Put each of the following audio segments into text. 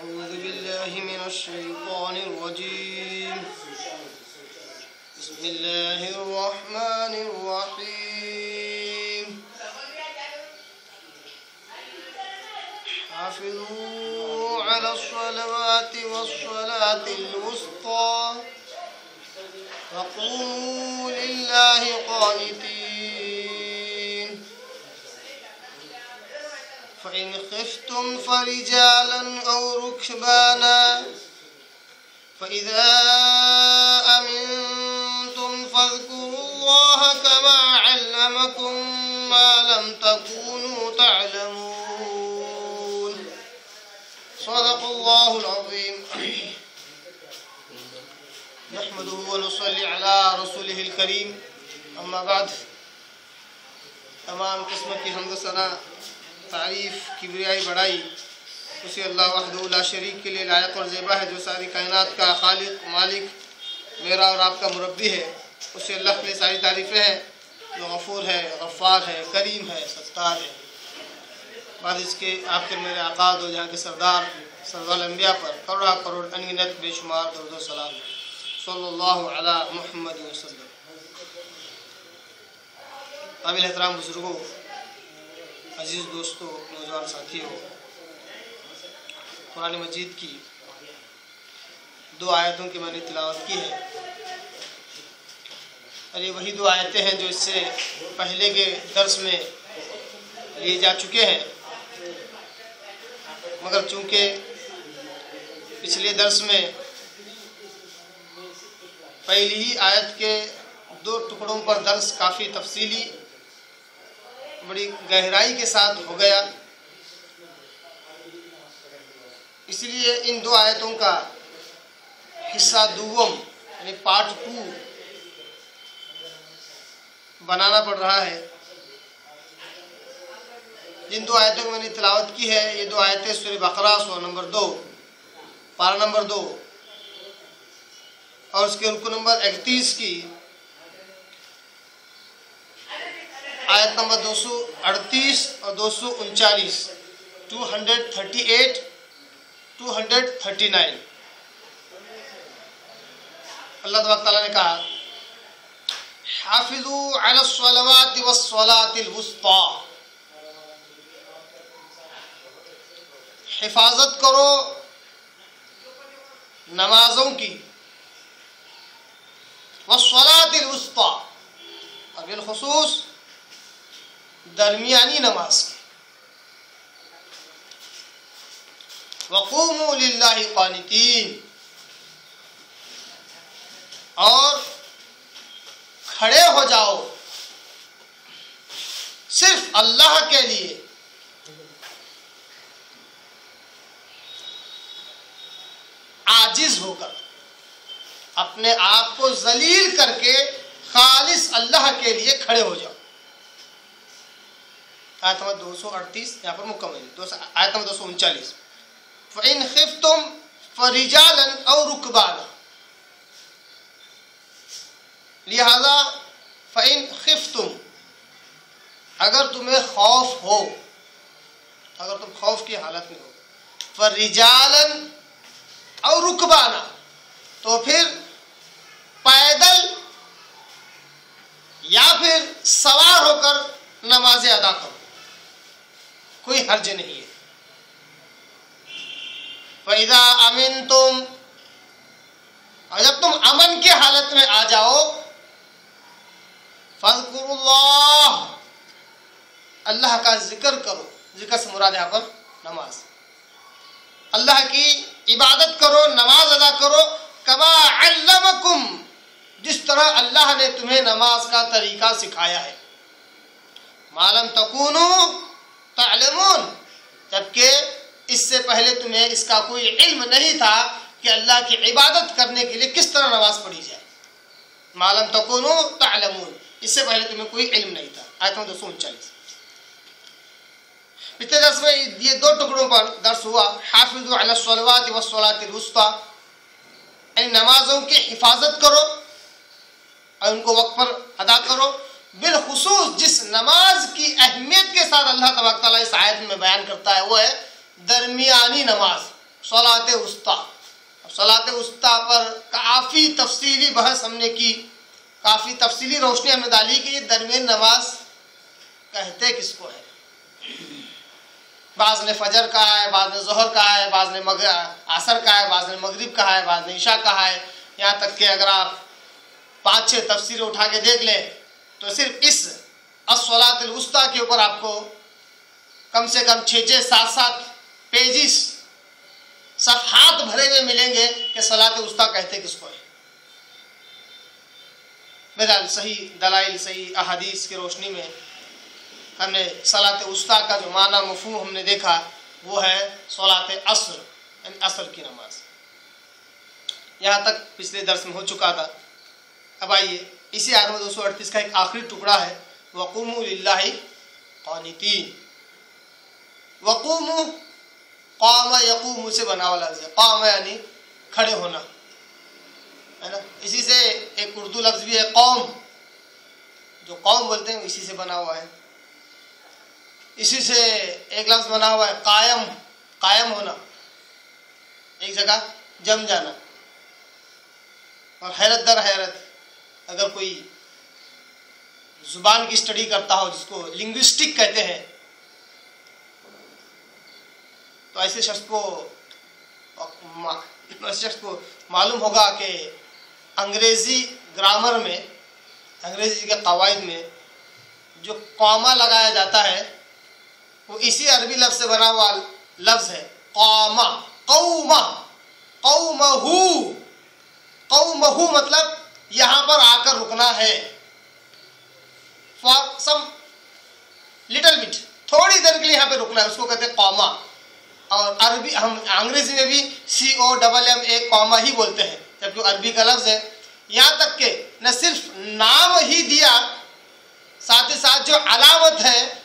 अऊज़ु बिल्लाहि मिनश शैतानिर रजीम। बिस्मिल्लाहिर रहमानिर रहीम। हाफ़िज़ू अलस्सलावाति वस्सलातिल वुस्ता वक़ूमू लिल्लाहि क़ानितीन। फ़इन ख़िफ़्तुम फ़रिजालन औ रुक्बाना फ़इज़ा अमिनतुम फ़ज़्कुरुल्लाह कमा अल्लमकुम मा लम तकूनू तअलमून। सदक़ल्लाहुल अज़ीम। नहमदुहु व नुसल्ली अला रसूलिहिल करीम। अम्मा बाद। तमाम किस्म की हम्द सना, तारीफ़, किबरियाई, बड़ाई उसी अल्लाह वहदहू ला शरीक के लिए लायक और ज़ेबा है, जो सारी कायनात का खालिक, मालिक, मेरा और आपका मुरब्बी है। उसी अल्लाह के लिए सारी तारीफ़ें हैं जो गफ़ूर है, गफ़्फ़ार है, करीम है, सत्तार है। बाद इसके आखिर मेरे आका दो जहाँ के सरदार अंबिया पर करोड़ा करोड़ अनगिनत बेशुमार दरूद व सलाम सल्लल्लाहु अला मुहम्मद वसल्लम। काबिल एहतराम बुजुर्गों, अजीज़ दोस्तों, नौजवान साथियों, कुरान मजीद की दो आयतों की मैंने तिलावत की है और ये वही दो आयतें हैं जो इससे पहले के दर्स में लिए जा चुके हैं, मगर चूँकि पिछले दर्स में पहली ही आयत के दो टुकड़ों पर दर्स काफ़ी तफसीली, बड़ी गहराई के साथ हो गया, इसलिए इन दो आयतों का हिस्सा दुव्वम यानी पार्ट 2 बनाना पड़ रहा है। जिन दो आयतों की मैंने तिलावत की है, ये दो आयतें सूरह बकरा सूरा नंबर 2 पारा नंबर 2 और उसके रुकू नंबर 31 की आयत नंबर 238 और 239 238 239। अल्लाह तआला ने कहा, हाफिज़ू अलस्सलावाति वस्सलातिल वुस्ता, हिफाजत करो नमाजों की, वस्सलातिल वुस्ता और बिलखुसूस दरमियानी नमाज की, वक़ूमू लिल्लाहि क़ानितीन और खड़े हो जाओ सिर्फ अल्लाह के लिए, आजिज होकर, अपने आप को जलील करके खालिस अल्लाह के लिए खड़े हो जाओ। आयत नंबर 238 यहाँ पर मुकम्मल, आयत नंबर 239, फ़इन ख़िफ़्तुम फ़रिजालन औ रुकबाना, लिहाजा फ़इन ख़िफ़्तुम, अगर तुम्हें खौफ हो, अगर तुम खौफ की हालत में हो, फ़रिजालन और रुकबाना, तो फिर पैदल या फिर सवार होकर नमाज़ें अदा करो, कोई हर्ज नहीं है। फ़इज़ा अमिनतुम, और जब तुम अमन की हालत में आ जाओ, फ़ज़्कुरुल्लाह, अल्लाह का जिक्र करो। जिक्र से मुराद यहाँ पर नमाज, अल्लाह की इबादत करो, नमाज अदा करो, कमा अल्लमकुम, जिस तरह अल्लाह ने तुम्हें नमाज का तरीका सिखाया है, मालम तकूनू तअलमून, जबकि इससे पहले तुम्हें इसका कोई इल्म नहीं था कि अल्लाह की इबादत करने के लिए किस तरह नमाज पढ़ी जाए। मालम तकूनू तअलमून, इससे पहले तुम्हें कोई इल्म नहीं था। आयत नंबर 239। पिछले दर्स में ये दो टुकड़ों पर दर्स हुआ, हाफिज़ू अलस्सलावाति वस्सलातिल वुस्ता, यानी नमाजों की हिफाजत करो और उनको वक्त पर अदा करो, बिलखुसूस बिलखुसूस जिस नमाज की अहमियत के साथ अल्लाह तबारक तआला इस आयत में बयान करता है वो है दरमियानी नमाज, सलात उस्ता। सलात उस्ता पर काफ़ी तफसीली बहस हमने की, काफ़ी तफसीली रोशनी हमने डाली कि ये दरमियानी नमाज कहते किसको है। बाज़ ने फजर कहा है, बाज़ ने ज़ोहर कहा है, बाज़ ने असर कहा है, बाज़ ने मगरिब कहा है, बाज़ ने इशा कहा है। यहाँ तक कि अगर आप 5-6 तफसीरें उठा के देख लें तो सिर्फ इस अस्सलातुल वुस्ता के ऊपर आपको कम से कम 6-6, 7-7 पेजिस सफ़हात भरे हुए मिलेंगे कि सलात वुस्ता कहते किसको है। बहरहाल सही दलाइल, सही अहादीस की रोशनी में हमने सलात वुस्ता का जो माना मफ़हूम हमने देखा वो है सलात असर, यानी असर की नमाज। यहाँ तक पिछले दर्स में हो चुका था। अब आइए इसी आयत में 238 का एक आखिरी टुकड़ा है, वक़ूमू लिल्लाहि क़ानितीन। वक़ूमू क़ाम यक़ूमु से बना हुआ लफ्ज़ है। क़ाम यानी खड़े होना, है ना। इसी से एक उर्दू लफ्ज़ भी है कौम, जो कौम बोलते हैं इसी से बना हुआ है। इसी से एक लफ्ज़ बना हुआ है कायम, कायम होना, एक जगह जम जाना। और हैरत दर हैरत अगर कोई जुबान की स्टडी करता हो, जिसको लिंग्विस्टिक कहते हैं, तो ऐसे शख्स को मालूम होगा कि अंग्रेज़ी ग्रामर में, अंग्रेज़ी के कवायद में जो कॉमा लगाया जाता है वो इसी अरबी लफ्ज़ से बना हुआ लफ्ज़ है कौमा, कौमा, कौमहू। कौमहू मतलब यहाँ पर आकर रुकना है, फॉर सम लिटिल बिट, थोड़ी देर के लिए यहाँ पे रुकना है, उसको कहते हैं कौमा। और अरबी, हम अंग्रेजी में भी COMMA कौमा ही बोलते हैं, जबकि अरबी का लफ्ज़ है। यहाँ तक के न सिर्फ नाम ही दिया, साथ ही साथ जो अलामत है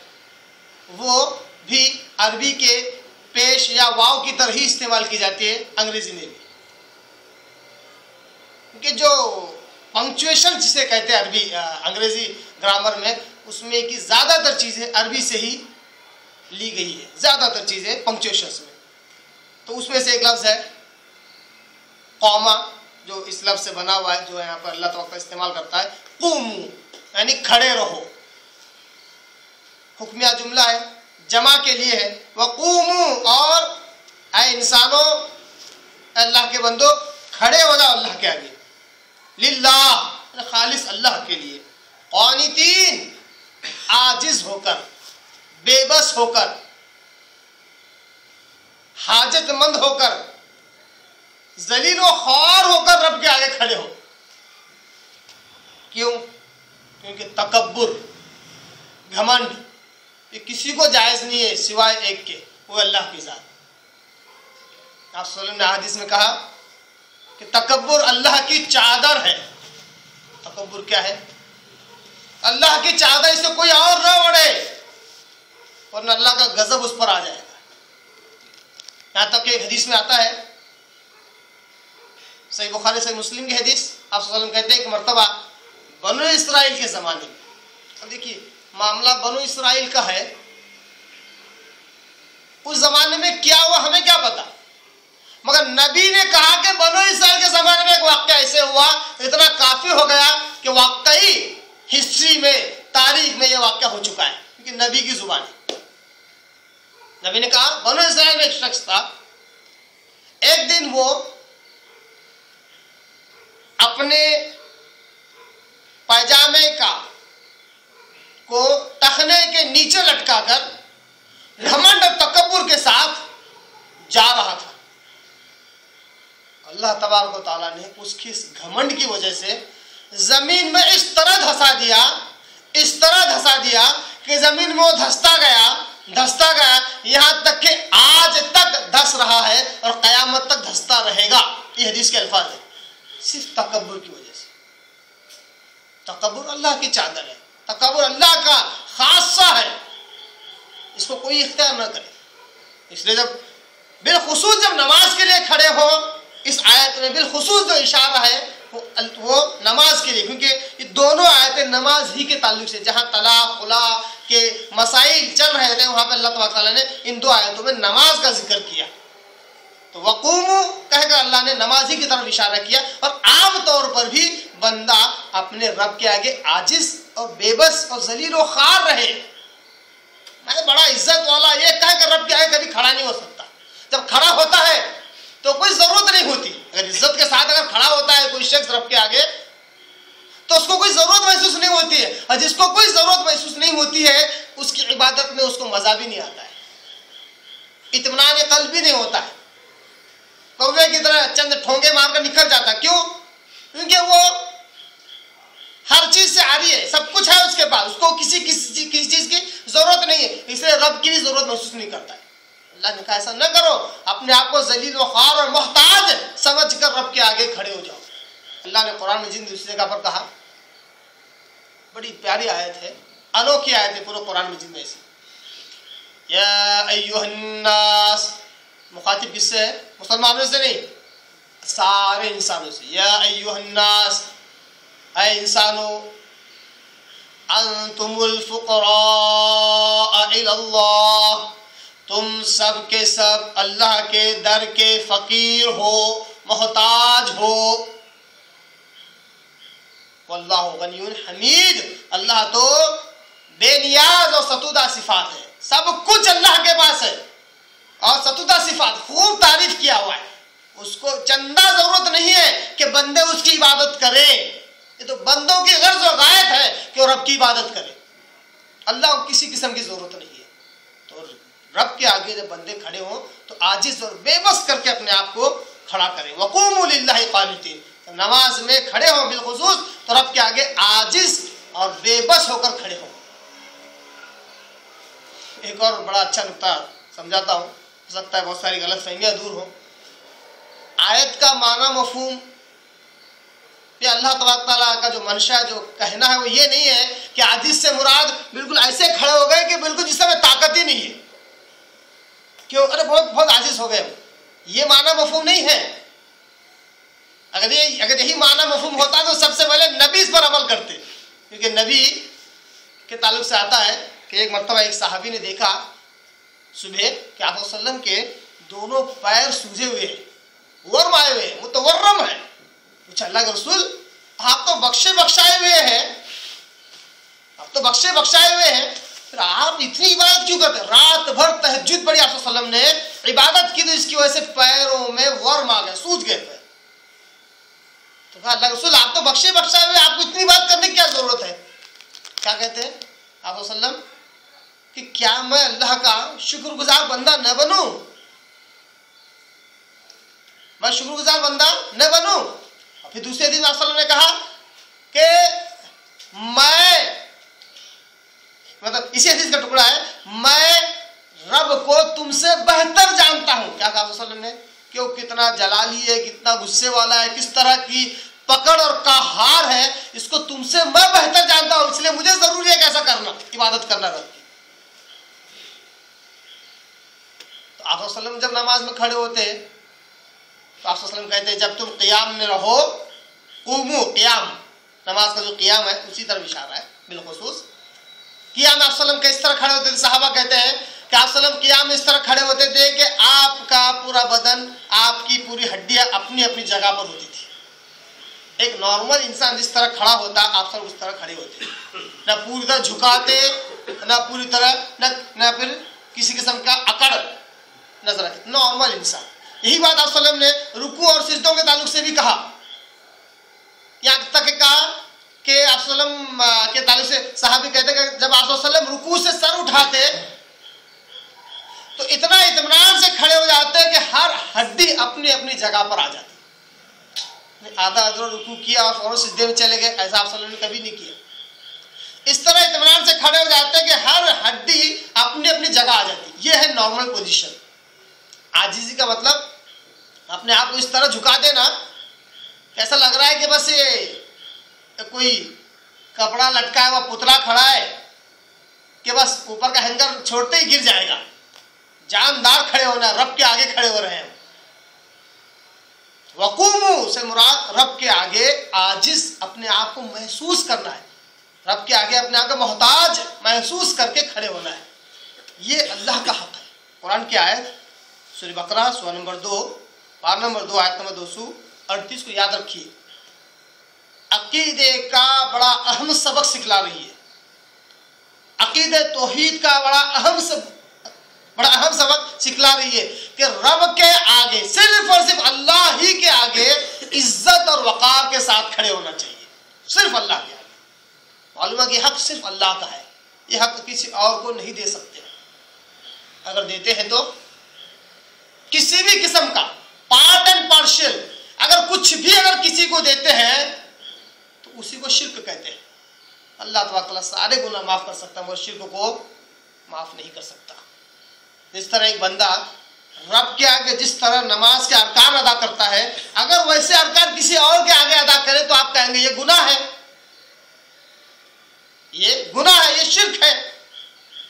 वो भी अरबी के पेश या वाव की तरह ही इस्तेमाल की जाती है अंग्रेजी में भी। क्योंकि जो पंक्चुएशन जिसे कहते हैं अरबी अंग्रेजी ग्रामर में, उसमें कि ज़्यादातर चीज़ें अरबी से ही ली गई है, ज़्यादातर चीज़ें पंक्चुएशंस में। तो उसमें से एक लफ्ज़ है कौमा, जो इस लफ्ज़ से बना हुआ है, जो यहाँ पर अल्लाह ताला इस्तेमाल करता है क़ूमू, यानी खड़े रहो। हुक्मिया जुमला है, जमा के लिए है। वक़ूमू, और ऐ इंसानों, अल्लाह के बंदो, खड़े हो जाओ अल्लाह के आगे, लिल्लाह, खालिस अल्लाह के लिए, क़ानितीन, आजिज़ होकर, बेबस होकर, हाजतमंद होकर, जलील व ख्वार होकर रब के आगे खड़े हो। क्यों? क्योंकि तकब्बुर, घमंड, ये किसी को जायज़ नहीं है सिवाय एक के, वो अल्लाह के साथ। आप सल्लल्लाहु अलैहि वसल्लम ने हदीस में कहा कि तकब्बुर अल्लाह की चादर है। तकब्बुर क्या है? अल्लाह की चादर, इसे कोई और न ओढ़े और न अल्लाह का गजब उस पर आ जाएगा। यहाँ तक कि एक हदीस में आता है, सही बुखारी सही मुस्लिम की हदीस, आप सल्लल्लाहु अलैहि वसल्लम कहते हैं कि मर्तबा बनु इसराइल के ज़माने में, अब देखिए मामला बनु इसराइल का है, उस ज़माने में क्या हुआ हमें क्या पता, मगर नबी ने कहा कि बनु इसराइल के ज़माने में एक वाक़या ऐसे हुआ, इतना काफ़ी हो गया कि वाकई हिस्ट्री में, तारीख में यह वाक़या हो चुका है, क्योंकि नबी की ज़ुबान है। नबी ने कहा बनु इसराइल में एक शख्स था, एक दिन वो अपने पैजामे का को टखने के नीचे लटकाकर घमंड और तकब्बुर के साथ जा रहा था। अल्लाह तबारक व तआला ने उसकी इस घमंड की वजह से जमीन में इस तरह धंसा दिया, इस तरह धंसा दिया कि जमीन में वो धंसता गया, यहाँ तक कि आज तक धंस रहा है और कयामत तक धंसता रहेगा। ये हदीस के अल्फाज है, सिर्फ तकब्बुर की वजह से। तकब्बुर अल्लाह की चादर है, तकब्बुर अल्लाह का खासा है, इसको कोई इख्तियार न करे। इसलिए जब बिलखुसूस जब नमाज के लिए खड़े हो, इस आयत में बिलखुसूस जो इशारा है वो नमाज के लिए, क्योंकि ये दोनों आयतें नमाज ही के ताल्लुक से, जहाँ तलाक खुला के मसाइल चल रहे थे वहाँ पे अल्लाह तबारक तआला ने इन दो आयतों में नमाज का जिक्र किया। तो वक़ूमू कहकर अल्लाह ने नमाज ही की तरफ इशारा किया। और आम तौर पर भी बंदा अपने रब के आगे आजिज और बेबस और जलील और खार रहे। मैं बड़ा इज्जत वाला ये कहकर रब के आगे कभी खड़ा नहीं हो सकता। जब खड़ा होता है तो कोई जरूरत नहीं होती। अगर इज्जत के साथ अगर खड़ा होता है कोई शख्स रब के आगे तो उसको कोई जरूरत महसूस नहीं होती है, और जिसको कोई जरूरत महसूस नहीं होती है उसकी इबादत में उसको मजा भी नहीं आता है, इत्मीनान कल्ब भी नहीं होता है। कौवे की तरह चंद ठोंगे मारकर निकल जाता। क्यों? क्योंकि वो हर चीज से आरी है, सब कुछ है उसके पास, उसको किसी चीज की जरूरत नहीं है, इसलिए रब की भी जरूरत महसूस नहीं करता है। अल्लाह ने कहा ऐसा न करो, अपने आप को जलील व ख्वार और मोहताज समझकर रब के आगे खड़े हो जाओ। अल्लाह ने कुरान में जिन दूसरी जगह पर कहा, बड़ी प्यारी आयत है, अनोखी आयत है पूरे कुरान में जिनमें ऐसी, या अय्युहन्नास, मुखातिब किससे है? मुसलमानों से नहीं, सारे इंसानों से। या अय्युहन्नास, ऐ इंसानों, अंतुमुल फुक़रा इलल्लाह, तुम सब के सब अल्लाह के दर के फकीर हो, मोहताज हो। वल्लाहु गनियुन हमीद, अल्लाह तो बेनियाज और सतुदा सिफात है, सब कुछ अल्लाह के पास है और सतुदा सिफात, खूब तारीफ किया हुआ है। उसको चंदा जरूरत नहीं है कि बंदे उसकी इबादत करें, ये तो बंदों की गर्ज और गायत है कि वो रब की इबादत करे। अल्लाह को किसी किस्म की जरूरत नहीं है। तो रब के आगे जब बंदे खड़े हों तो आजिज और बेबस करके अपने आप को खड़ा करें। वक़ूमू लिल्लाहि क़ानितीन, नमाज में खड़े हों बिलखुसूस तो रब के आगे आजिज और बेबस होकर खड़े हों। एक और बड़ा अच्छा नुक्ता समझाता हूँ, हो सकता है बहुत सारी गलत फहमियाँ दूर हो। आयत का माना मफहूम ये अल्लाह तबारक तआला का जो मंशा, जो कहना है वो ये नहीं है कि आजिज से मुराद बिल्कुल ऐसे खड़े हो गए कि बिल्कुल जिसमें ताकत ही नहीं है, क्यों, अरे बहुत बहुत आजिज हो गए, ये माना मफहूम नहीं है। अगर यही माना मफहूम होता तो सबसे पहले नबी इस पर अमल करते, क्योंकि नबी के ताल्लुक से आता है कि एक मरतबा एक सहाबी ने देखा सुबह कि आप सल्लम के दोनों पैर सूजे हुए हैं, वर्म आए हुए हैं, मुतवर्रम है। पूछा अल्लाह के रसूल, आप तो बख्शे बख्शाए हुए हैं, आप तो बख्शे बख्शाए हुए हैं, फिर आप इतनी इबादत क्यों करते? रात भर तहज्जुद पढ़ी आप सल्लम ने, इबादत की तो इसकी वजह से पैरों में वर्म आ गए, सूज गए पैर। तो कहा अल्लाह के रसूल, आप तो बख्शे बख्शाए हुए, आपको इतनी बात करने की क्या जरूरत है? क्या कहते हैं आप सल्लम कि क्या मैं अल्लाह का शुक्रगुजार बंदा न बनूं? मैं शुक्रगुजार बंदा न बनूं? फिर दूसरे दिन आप ने कहा कि मैं, मतलब इसी हदीस का टुकड़ा है, मैं रब को तुमसे बेहतर जानता हूं। क्या कहा वसल्लम ने कि वो कितना जलाली है, कितना गुस्से वाला है, किस तरह की पकड़ और कहार है, इसको तुमसे मैं बेहतर जानता हूं, इसलिए मुझे जरूरी है कैसा करना, इबादत करना रब की। तो आप वसल्लम जब नमाज में खड़े होते तो आप वसल्लम कहते हैं जब तुम क़ियाम में रहो, क़ुमू, क़ियाम, नमाज का जो क़ियाम है उसी तरफ इशारा है बिलखुसूस। क़ियाम आप वसल्लम के इस तरह खड़े होते थे, सहाबा कहते हैं कि आप वसल्लम क़ियाम में इस तरह खड़े होते थे कि आपका पूरा बदन, आपकी पूरी हड्डियां अपनी अपनी जगह पर होती थी। एक नॉर्मल इंसान जिस तरह खड़ा होता आप सब उस तरह खड़े होते, न पूरी तरह झुकाते, न पूरी तरह न फिर किसी किस्म का अकड़ नजर आती, नॉर्मल इंसान। यही बात आप सल्लम ने रुकू और सिजदों के ताल्लुक से भी कहा। यहाँ तक कहा कि आप सल्लम के ताल्लुक से सहाबी कहते कि जब आप सल्लम रुकू से सर उठाते तो इतना इत्मीनान से खड़े हो जाते कि हर हड्डी अपनी अपनी जगह पर आ जाती। आधा अधूरा रुकू किया और सिजदे में चले गए, ऐसा आप सल्लम ने कभी नहीं किया। इस तरह इत्मीनान से खड़े हो जाते कि हर हड्डी अपनी अपनी जगह आ जाती। यह है नॉर्मल पोजीशन। आजिज़ी का मतलब अपने आप को इस तरह झुका देना, ऐसा लग रहा है कि बस ये कोई कपड़ा लटकाया हुआ पुतला खड़ा है कि बस ऊपर का हैंगर छोड़ते ही गिर जाएगा। जानदार खड़े होना, रब के आगे खड़े हो रहे हैं। वक़ूमू से मुराद रब के आगे आजिज अपने आप को महसूस करना है, रब के आगे अपने आप को मोहताज महसूस करके खड़े होना है। ये अल्लाह का हक है। कुरान की आयत सूरह बकरा सूरा नंबर 2 पारा नंबर 2 आयत नंबर 238 को याद रखिए। अकीदे का बड़ा अहम सबक सिखला रही है। अकीदे तौहीद का बड़ा अहम सबक सिखला रही है कि रब के आगे सिर्फ और सिर्फ अल्लाह ही के आगे इज्जत और वक़ार के साथ खड़े होना चाहिए। सिर्फ अल्लाह के आगे। मालूम है कि हक सिर्फ अल्लाह का है, ये हक किसी और को नहीं दे सकते। अगर देते हैं तो किसी भी किस्म का पार्ट एंड पार्शियल अगर कुछ भी अगर किसी को देते हैं तो उसी को शिर्क कहते हैं। अल्लाह तआला सारे गुनाह माफ कर सकता है मगर शिर्क को माफ नहीं कर सकता। जिस तरह एक बंदा रब के आगे जिस तरह नमाज के अरकान अदा करता है, अगर वैसे अरकान किसी और के आगे अदा करे तो आप कहेंगे ये गुनाह है, ये गुनाह है, ये शिर्क है।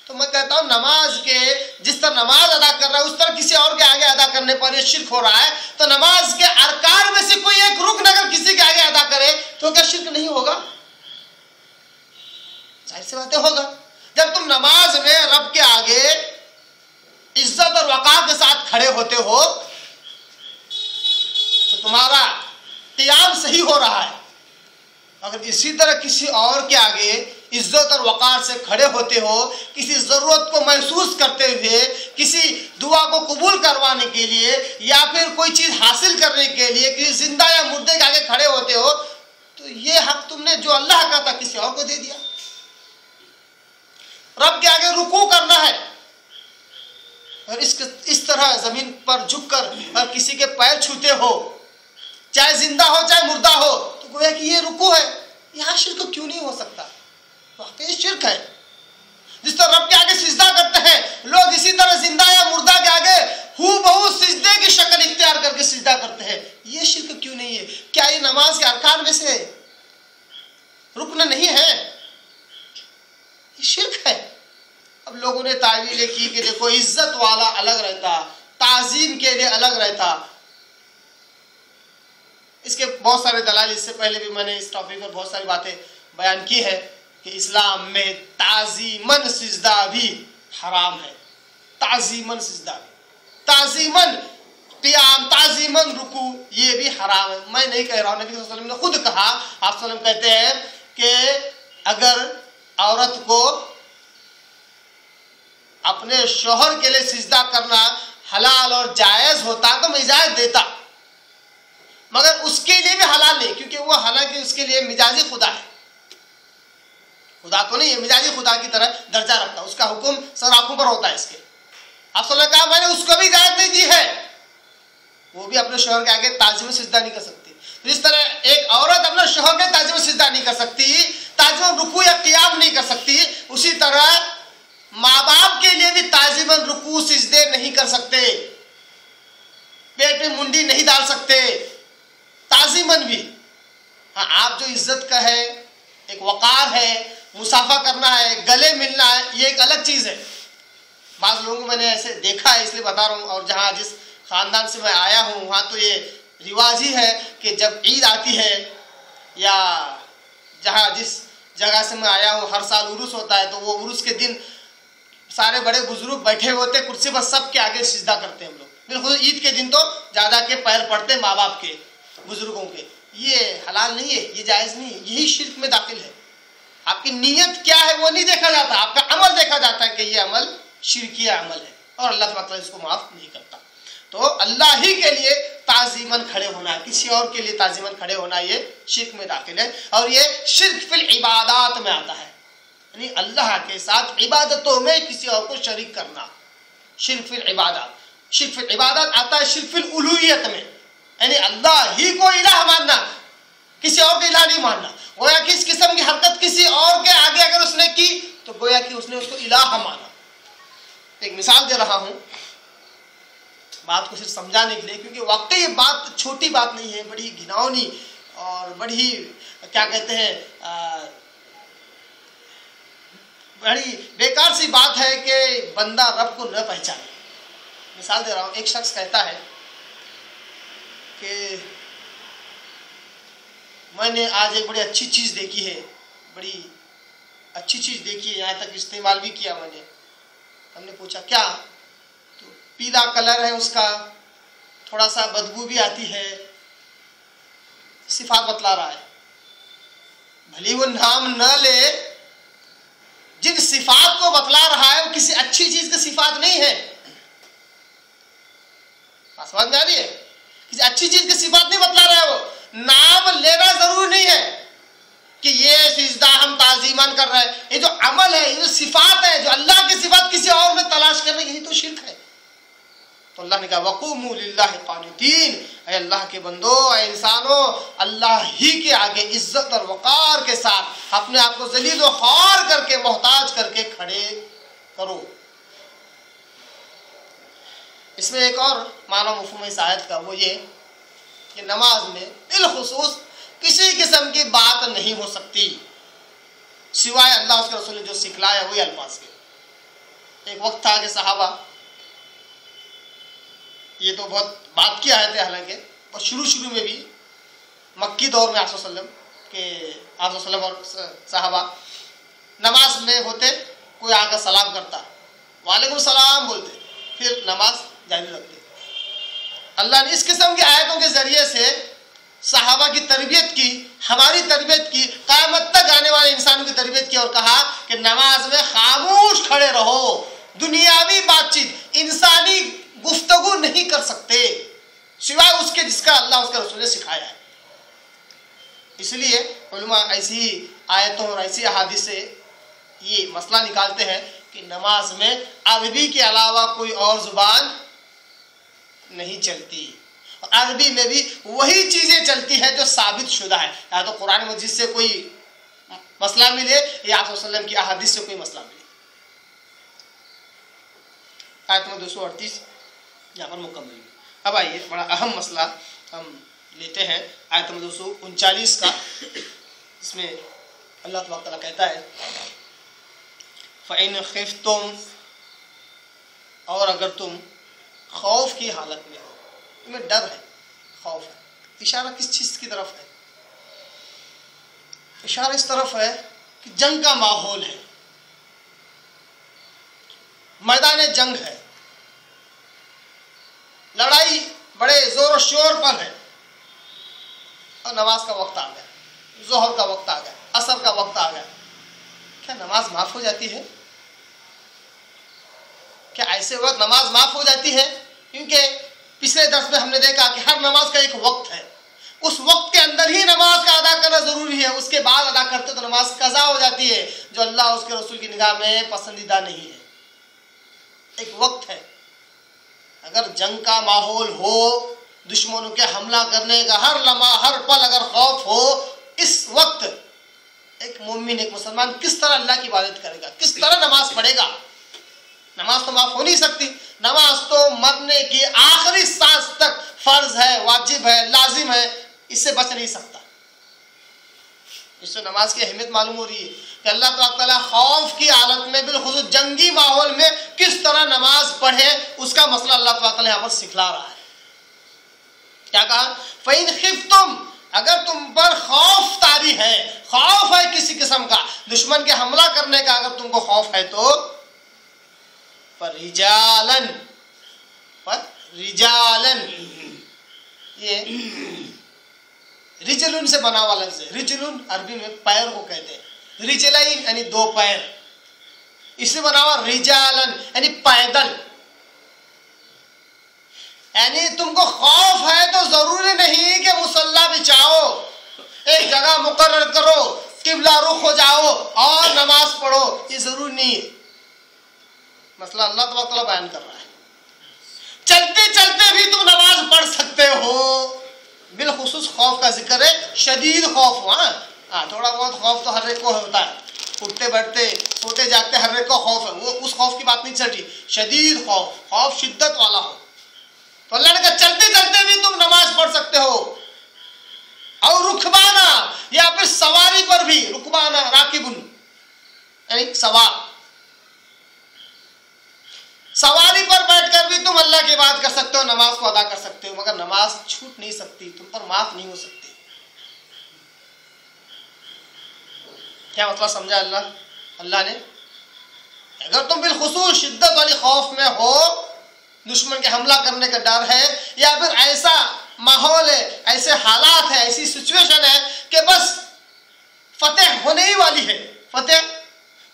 तो मैं कहता हूं नमाज के जिस तरह नमाज अदा कर रहा है उस तरह किसी और के आगे अदा करने पर ये शिर्क हो रहा है। तो नमाज के अरकान में से कोई एक रुकन अगर किसी के आगे अदा करे तो क्या शिर्क नहीं होगा? जाहिर सी बातें होगा। जब तुम नमाज में रब के आगे इज्जत और वक़ार के साथ खड़े होते हो तो तुम्हारा क़ियाम सही हो रहा है। अगर इसी तरह किसी और के आगे इज्जत और वक़ार से खड़े होते हो, किसी ज़रूरत को महसूस करते हुए, किसी दुआ को कबूल करवाने के लिए या फिर कोई चीज़ हासिल करने के लिए किसी जिंदा या मुर्दे के आगे खड़े होते हो तो ये हक तुमने जो अल्लाह का था किसी और को दे दिया। रब के आगे रुकू करना है और इस तरह जमीन पर झुककर और किसी के पैर छूते हो, चाहे जिंदा हो चाहे मुर्दा हो, तो गोया कि ये रुकू है। यहां शिर्क क्यों नहीं हो सकता? वाकई शिर्क है। जिस तरह रब के आगे सिजदा करते हैं लोग, इसी तरह जिंदा या मुर्दा के आगे हूबहू सिजदे की शक्ल इख्तियार करके सिजदा करते हैं। ये शिर्क क्यों नहीं है? क्या ये नमाज के अरकान में से रुकन नहीं है? ये शिर्क है। अब लोगों ने तावीलें की कि देखो इज्जत वाला अलग रहता, ताजीम के लिए अलग रहता। इसके बहुत सारे दलाल, इससे पहले भी मैंने इस टॉपिक पर बहुत सारी बातें बयान की है कि इस्लाम में ताजीमन सिजदा भी हराम है। ताजीमन सिजदा भी, ताजीमन क़ियाम, ताजीमन रुकू, ये भी हराम है। मैं नहीं कह रहा हूँ, नबी सल्लल्लाहु अलैहि वसल्लम ने खुद कहा। आप सल्लम कहते हैं कि अगर औरत को अपने शोहर के लिए सिजदा करना हलाल और जायज होता तो मैं इजाजत देता, मगर उसके लिए भी हलाल नहीं, क्योंकि वो हालांकि उसके लिए मिजाजी खुदा है, खुदा तो नहीं है, मिजाजी खुदा की तरह दर्जा रखता, उसका हुक्म सर आंखों पर होता है इसके। आप सल्लल्लाहु अलैहि वसल्लम ने कहा मैंने उसको भी इजाजत नहीं दी है, वो भी अपने शोहर के आगे ताज़ीम सिजदा नहीं कर सकती। तो इस तरह एक औरत अपने शोहर के ताज़ीम सिजदा नहीं कर सकती, ताज़ीम रुकू या क़ियाम नहीं कर सकती, उसी तरह माँ बाप के लिए भी ताज़ीमन रुकू सिजदे नहीं कर सकते, पेट में मुंडी नहीं डाल सकते, ताज़ीमन भी। हाँ, आप जो इज्जत का है, एक वक़ार है, मुसाफा करना है, गले मिलना है, ये एक अलग चीज़ है। बाज़ लोगों को मैंने ऐसे देखा है इसलिए बता रहा हूँ। और जहाँ जिस ख़ानदान से मैं आया हूँ वहाँ तो ये रिवाज ही है कि जब ईद आती है या जहाँ जिस जगह से मैं आया हूँ हर साल उर्स होता है, तो वो उर्स के दिन सारे बड़े बुजुर्ग बैठे होते कुर्सी पर, सब के आगे सिजदा करते हैं हम लोग। बिल्कुल ईद के दिन तो ज़्यादा के पैर पड़ते माँ बाप के, बुजुर्गों के। ये हलाल नहीं है, ये जायज़ नहीं है, यही शिर्क में दाखिल है। आपकी नीयत क्या है वो नहीं देखा जाता, आपका अमल देखा जाता है कि ये अमल शिर्किया अमल है और अल्लाह ताला इसको माफ़ नहीं करता। तो अल्लाह ही के लिए ताज़ीमन खड़े होना है, किसी और के लिए ताज़ीमन खड़े होना ये शिर्क में दाखिल है। और ये शिर्क फिल इबादात में आता है, यानी अल्लाह के साथ इबादतों में किसी और को शरीक करना, शिर्क फिल इबादत। शिर्क फिल इबादत आता है शिर्क फिल उलूहियत में, यानी अल्लाह ही को इलाह मानना, किसी और को इलाह नहीं मानना। गोया कि इस किस्म की हरकत किसी और के आगे अगर उसने की तो गोया कि उसने उसको इलाह माना। एक मिसाल दे रहा हूं बात को सिर्फ समझाने के लिए, क्योंकि वाकई ये बात छोटी बात नहीं है, बड़ी घिनौनी और बड़ी क्या कहते हैं बड़ी बेकार सी बात है कि बंदा रब को न पहचाने। मिसाल दे रहा हूँ, एक शख्स कहता है कि मैंने आज एक बड़ी अच्छी चीज़ देखी है, बड़ी अच्छी चीज़ देखी है, यहाँ तक इस्तेमाल भी किया मैंने। हमने पूछा क्या? तो पीला कलर है उसका, थोड़ा सा बदबू भी आती है, सिफात बतला रहा है। भले वो नाम न ले, जिन सिफात को बतला रहा है वो किसी अच्छी चीज की सिफात नहीं है। समझ में आ रही है? किसी अच्छी चीज की सिफात नहीं बतला रहा है वो। नाम लेना जरूरी नहीं है कि ये सिजदा हम ताजीमान कर रहे हैं। ये जो अमल है, ये जो सिफात है, जो अल्लाह की सिफात किसी और में तलाश करना, यही तो शिर्क है। तो अल्लाह ने कहा वक़ूमू लिल्लाहि क़ानितीन, ऐ अल्लाह के बंदो, ऐ इंसानों, अल्लाह ही के आगे इज्जत और वक़ार के साथ अपने आप को ज़लील व ख़ार करके, मोहताज करके खड़े करो। इसमें एक और माना मफ़हूम इस आयत का, वो ये कि नमाज में बिलखुसूस किसी किस्म की बात नहीं हो सकती सिवाय अल्लाह उसके रसूल ने जो सिखलाया वही अल्फाज के। एक वक्त था कि सहाबा, ये तो बहुत बात की आयत है हालांकि, और शुरू में भी मक्की दौर में आप सल्लम और सहाबा नमाज में होते, कोई आकर सलाम करता, वालेकुम सलाम बोलते, फिर नमाज जारी रखते। अल्लाह ने इस किस्म की आयतों के जरिए से सहाबा की तरबियत की, हमारी तरबियत की, क़यामत तक आने वाले इंसानों की तरबियत की, और कहा कि नमाज में खामोश खड़े रहो, दुनियावी बातचीत, इंसानी गुफ्तगू नहीं कर सकते सिवाय उसके जिसका अल्लाह उसके रसूल ने सिखाया है। इसलिए उलमा ऐसी आयतों और ऐसी अहादीस से ये मसला निकालते हैं कि नमाज में अरबी के अलावा कोई और जुबान नहीं चलती। अरबी में भी वही चीज़ें चलती है जो साबित शुदा है, या तो कुरान मजीद से कोई मसला मिले या आप वसल्लम की अहादीस से कोई मसला मिले। आयत में 238 यहाँ पर मुकम्मल। अब आइए बड़ा अहम मसला हम लेते हैं आयत नंबर 239 का। इसमें अल्लाह तआला कहता है फ़इन ख़िफ़्तुम, और अगर तुम खौफ की हालत में हो, तुम्हें डर है, खौफ है। इशारा किस चीज़ की तरफ है? इशारा इस तरफ है कि जंग का माहौल है, मैदान जंग है, लड़ाई बड़े जोर और शोर पर है, और नमाज का वक्त आ गया, जोहर का वक्त आ गया, असर का वक्त आ गया। क्या नमाज माफ हो जाती है? क्या ऐसे वक्त नमाज माफ हो जाती है? क्योंकि पिछले दर्स में हमने देखा कि हर नमाज का एक वक्त है, उस वक्त के अंदर ही नमाज का अदा करना जरूरी है, उसके बाद अदा करते तो नमाज कज़ा हो जाती है, जो अल्लाह उसके रसूल की निगाह में पसंदीदा नहीं है। एक वक्त है, अगर जंग का माहौल हो, दुश्मनों के हमला करने का हर लम्हा हर पल अगर खौफ हो, इस वक्त एक मोमिन, एक मुसलमान किस तरह अल्लाह की इबादत करेगा, किस तरह नमाज पढ़ेगा? नमाज तो माफ हो नहीं सकती। नमाज तो मरने की आखिरी सांस तक फर्ज है, वाजिब है, लाजिम है, इससे बच नहीं सकता। इससे नमाज की अहमियत मालूम हो रही है कि अल्लाह ताला खौफ की हालत में, बिलखुसूस जंगी माहौल में किस तरह नमाज पढ़े, उसका मसला अल्लाह ताला यहाँ पर सिखला रहा है। क्या कहा? फ़इन ख़िफ़्तुम, अगर तुम पर खौफ तारी है, खौफ है किसी किस्म का, दुश्मन के हमला करने का अगर तुमको खौफ है, तो रिजालन, ये रिजलुन से बना हुआ लफ्ज़ है। रिजलुन अरबी में पैर को कहते हैं, रिजलाइन यानी दो पैर, इससे बना हुआ रिजालन यानी पैदल। यानी तुमको खौफ है तो जरूरी नहीं कि मुसल्ला बिछाओ, एक जगह मुकर्रर करो, किबला रुख हो जाओ और नमाज पढ़ो, ये जरूरी नहीं है। मसला अल्लाह ताला बयान कर रहा है। चलते चलते भी तुम नमाज पढ़ सकते हो। बिलखुसूस खौफ का जिक्र है, शदीद खौफ। हाँ, थोड़ा बहुत खौफ तो हर एक को होता है, उठते बैठते सोते जागते हर एक को खौफ है, वो उस खौफ की बात नहीं चल रही। शदीद खौफ, खौफ शिद्दत वाला हो, तो अल्लाह ने कहा चलते चलते भी तुम नमाज पढ़ सकते हो। और रुकबाना, या फिर सवारी पर भी, रुकबाना राकिबुन यानी सवार, सवारी पर बैठकर भी तुम अल्लाह की बात कर सकते हो, नमाज को अदा कर सकते हो, मगर नमाज छूट नहीं सकती, तुम पर माफ नहीं हो सकती। क्या मतलब समझा अल्लाह ने? अगर तुम बिलखुसूस शिद्दत वाली खौफ में हो, दुश्मन के हमला करने का डर है, या फिर ऐसा माहौल है, ऐसे हालात है, ऐसी सिचुएशन है कि बस फतेह होने ही वाली है, फतेह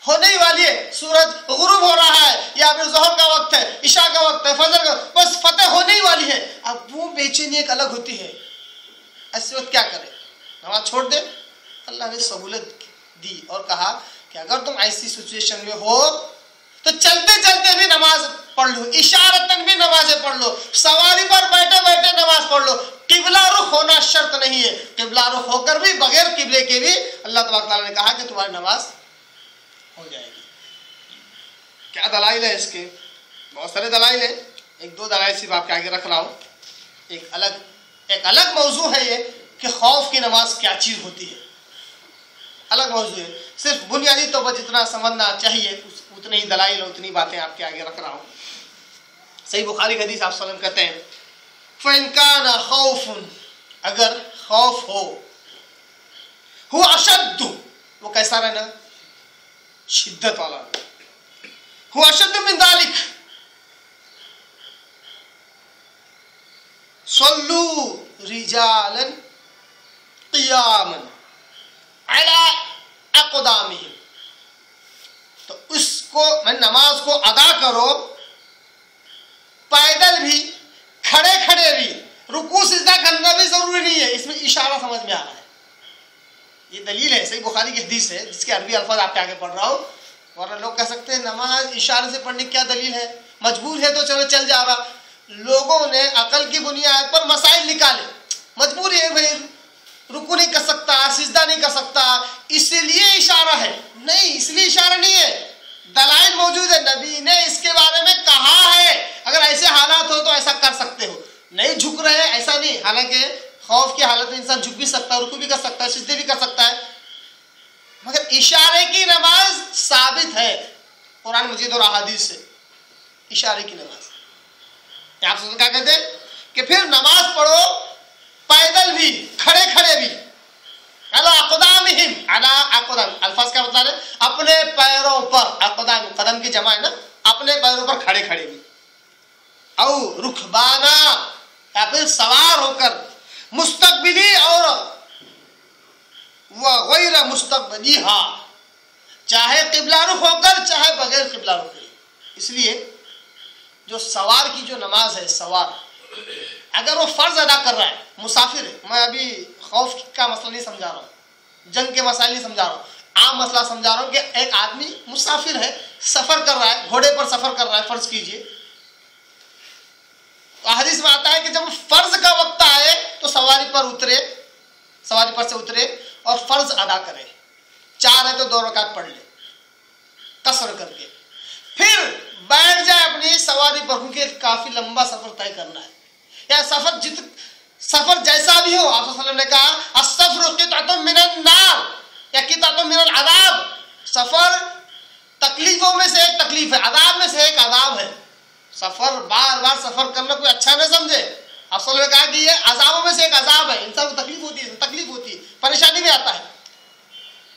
होने ही वाली है, सूरज गुरूब हो रहा है या फिर ज़ोहर का वक्त है, इशा का वक्त है, फजर का, बस फतेह होने ही वाली है। अब वो बेचैनी एक अलग होती है। ऐसे वक्त क्या करें? नमाज छोड़ दे? अल्लाह ने सहूलत दी और कहा कि अगर तुम ऐसी सिचुएशन में हो तो चलते चलते भी नमाज पढ़ लो, इशारतन भी नमाजें पढ़ लो, सवारी पर बैठे बैठे नमाज पढ़ लो। किबला रुख होना शर्त नहीं है, किबला रुख होकर भी बगैर किबले के भी अल्लाह तबारक तआला ने कहा कि तुम्हारी नमाज हो जाएगी। क्या दलाइल है इसके? बहुत सारे दलाइल है, एक दो दलाइल सिर्फ आपके आगे रख रहा हूँ। एक अलग मौजू है ये कि खौफ की नमाज क्या चीज़ होती है, अलग मौजू है। सिर्फ बुनियादी तौर पर जितना समझना चाहिए उतनी ही दलाइल और उतनी बातें आपके आगे रख रहा हूँ। सही बुखारी हदीस आप सल्लल्लाहु अलैहि वसल्लम कहते हैं, फ़इन कान खौफुन, अगर खौफ हो अशद्दु, वो कैसा रहना? शिद्दत वाला। हुआ अशद्दु मिन दालिक, सल्लू रिजालन क़ियामन अला अक़दामिहिम, तो उसको मैं नमाज को अदा करो पैदल भी, खड़े खड़े भी, रुकू सिजदा करना भी जरूरी नहीं है। इसमें इशारा समझ में आ रहा है, ये दलील है, सही बुखारी की हदीस है जिसके अरबी अल्फाज आपके आगे पढ़ रहा हूँ। वरना लोग कह सकते हैं नमाज इशारे से पढ़ने की क्या दलील है, मजबूर है तो चलो चल जा रहा। लोगों ने अकल की बुनियाद पर मसाइल निकाले, मजबूरी है भाई, रुकू नहीं कर सकता, सिजदा नहीं कर सकता, इसलिए इशारा है। नहीं, इसलिए इशारा नहीं है, दलाइल मौजूद है, नबी ने इसके बारे में कहा है, अगर ऐसे हालात हो तो ऐसा कर सकते हो। नहीं झुक रहे हैं ऐसा नहीं, हालांकि खौफ की हालत में इंसान झुक भी सकता है, रुकू भी कर सकता है, सिजदे भी कर सकता है, मगर इशारे की नमाज साबित है कुरान मजीद और अहादीस से, इशारे की नमाज। आप क्या कहते हैं कि फिर नमाज पढ़ो पैदल भी, खड़े खड़े भी, अला अक़दामिहिम, अला अक़दाम अल्फाज क्या बता रहे? अपने पैरों पर, अक़दाम कदम की जमा है ना, अपने पैरों पर खड़े खड़े भी, औ रुखबाना या फिर सवार होकर, मुस्तकबिली और वह गैर मुस्तकबिलिहा, चाहे किबला रुख होकर चाहे बगैर किबला रुख। इसलिए जो सवार की जो नमाज है, सवार अगर वो फर्ज अदा कर रहा है, मुसाफिर है, मैं अभी खौफ का मसला नहीं समझा रहा हूँ, जंग के मसाइल नहीं समझा रहा हूँ, आम मसला समझा रहा हूँ कि एक आदमी मुसाफिर है, सफर कर रहा है, घोड़े पर सफर कर रहा है, फर्ज कीजिए, तो हदीस में आता है कि जब फर्ज का वक्त आए तो सवारी पर उतरे, सवारी पर से उतरे और फर्ज अदा करे, 4 है तो 2 रकात पढ़ ले कसर करके, फिर बैठ जाए अपनी सवारी पर, क्योंकि काफी लंबा सफर तय करना है, या सफर जैसा भी हो। आप सल्लल्लाहु अलैहि वसल्लम ने कहा अस्सफ़्रु क़ित्अतुम मिनन नार या क़ित्अतुम मिनल अज़ाब, सफर तकलीफों में से एक तकलीफ है, अज़ाब में से एक अज़ाब है। सफर बार बार सफर करना कोई अच्छा न समझे। आप सल्लल्लाहु अलैहि वसल्लम ने कहा कि ये अज़ाबों में से एक अज़ाब है, इंसान को तकलीफ होती है, परेशानी भी आता है।